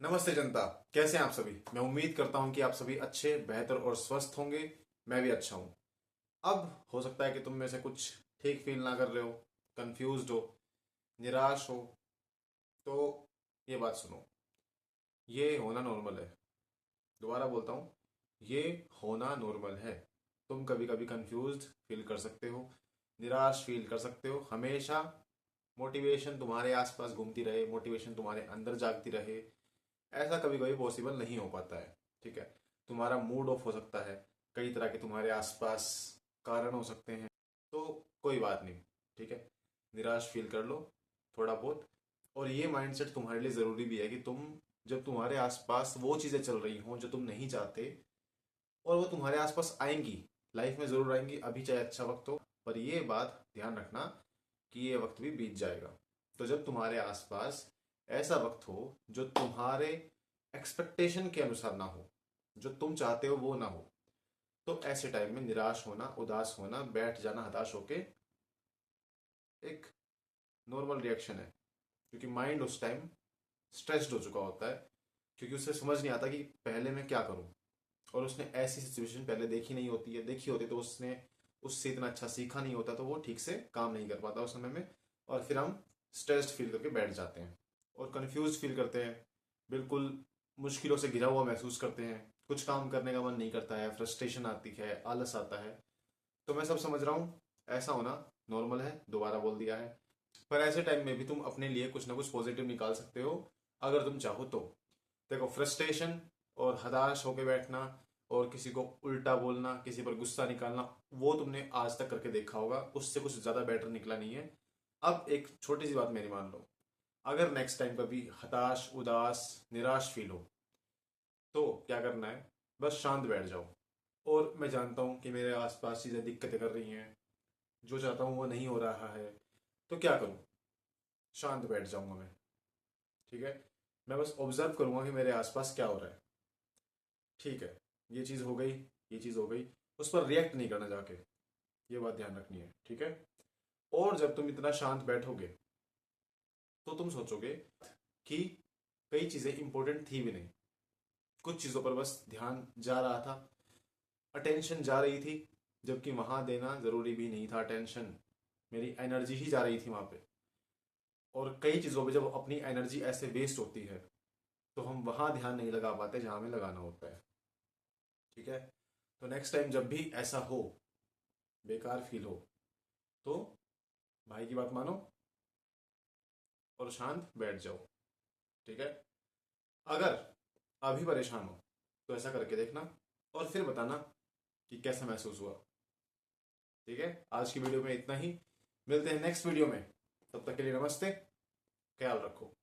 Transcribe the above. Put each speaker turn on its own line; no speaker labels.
नमस्ते जनता। कैसे हैं आप सभी। मैं उम्मीद करता हूं कि आप सभी अच्छे, बेहतर और स्वस्थ होंगे। मैं भी अच्छा हूं। अब हो सकता है कि तुम में से कुछ ठीक फील ना कर रहे हो, कंफ्यूज्ड हो, निराश हो। तो ये बात सुनो, ये होना नॉर्मल है। दोबारा बोलता हूं, ये होना नॉर्मल है। तुम कभी कभी कंफ्यूज्ड फील कर सकते हो, निराश फील कर सकते हो। हमेशा मोटिवेशन तुम्हारे आसपास घूमती रहे, मोटिवेशन तुम्हारे अंदर जागती रहे, ऐसा कभी कभी पॉसिबल नहीं हो पाता है। ठीक है, तुम्हारा मूड ऑफ हो सकता है, कई तरह के तुम्हारे आसपास कारण हो सकते हैं। तो कोई बात नहीं, ठीक है, निराश फील कर लो थोड़ा बहुत। और ये माइंडसेट तुम्हारे लिए ज़रूरी भी है कि तुम, जब तुम्हारे आसपास वो चीज़ें चल रही हों जो तुम नहीं चाहते, और वो तुम्हारे आसपास आएंगी, लाइफ में ज़रूर आएंगी, अभी चाहे अच्छा वक्त हो, पर ये बात ध्यान रखना कि ये वक्त भी बीत जाएगा। तो जब तुम्हारे आसपास ऐसा वक्त हो जो तुम्हारे एक्सपेक्टेशन के अनुसार ना हो, जो तुम चाहते हो वो ना हो, तो ऐसे टाइम में निराश होना, उदास होना, बैठ जाना हताश होके एक नॉर्मल रिएक्शन है। क्योंकि माइंड उस टाइम स्ट्रेस्ड हो चुका होता है, क्योंकि उसे समझ नहीं आता कि पहले मैं क्या करूं। और उसने ऐसी सिचुएशन पहले देखी नहीं होती है, देखी होती तो उसने उससे इतना अच्छा सीखा नहीं होता, तो वो ठीक से काम नहीं कर पाता उस समय में। और फिर हम स्ट्रेस्ड फील करके बैठ जाते हैं और कंफ्यूज फील करते हैं, बिल्कुल मुश्किलों से घिरा हुआ महसूस करते हैं, कुछ काम करने का मन नहीं करता है, फ्रस्ट्रेशन आती है, आलस आता है। तो मैं सब समझ रहा हूँ, ऐसा होना नॉर्मल है, दोबारा बोल दिया है। पर ऐसे टाइम में भी तुम अपने लिए कुछ ना कुछ पॉजिटिव निकाल सकते हो, अगर तुम चाहो तो। देखो, फ्रस्ट्रेशन और हताश होकर बैठना और किसी को उल्टा बोलना, किसी पर गुस्सा निकालना, वो तुमने आज तक करके देखा होगा, उससे कुछ ज्यादा बेटर निकला नहीं है। अब एक छोटी सी बात मेरी मान लो, अगर नेक्स्ट टाइम कभी हताश, उदास, निराश फील हो, तो क्या करना है, बस शांत बैठ जाओ। और मैं जानता हूँ कि मेरे आसपास चीज़ें दिक्कतें कर रही हैं, जो चाहता हूँ वो नहीं हो रहा है, तो क्या करूँ, शांत बैठ जाऊंगा मैं। ठीक है, मैं बस ऑब्जर्व करूंगा कि मेरे आसपास क्या हो रहा है। ठीक है, ये चीज़ हो गई, ये चीज़ हो गई, उस पर रिएक्ट नहीं करना जाके, ये बात ध्यान रखनी है। ठीक है, और जब तुम इतना शांत बैठोगे तो तुम सोचोगे कि कई चीज़ें इंपॉर्टेंट थी भी नहीं, कुछ चीज़ों पर बस ध्यान जा रहा था, अटेंशन जा रही थी, जबकि वहां देना जरूरी भी नहीं था अटेंशन। मेरी एनर्जी ही जा रही थी वहां पे। और कई चीज़ों पे जब अपनी एनर्जी ऐसे वेस्ट होती है, तो हम वहां ध्यान नहीं लगा पाते जहां हमें लगाना होता है। ठीक है, तो नेक्स्ट टाइम जब भी ऐसा हो, बेकार फील हो, तो भाई की बात मानो और शांत बैठ जाओ। ठीक है, अगर अभी परेशान हो तो ऐसा करके देखना और फिर बताना कि कैसा महसूस हुआ। ठीक है, आज की वीडियो में इतना ही। मिलते हैं नेक्स्ट वीडियो में, तब तक के लिए नमस्ते, ख्याल रखो।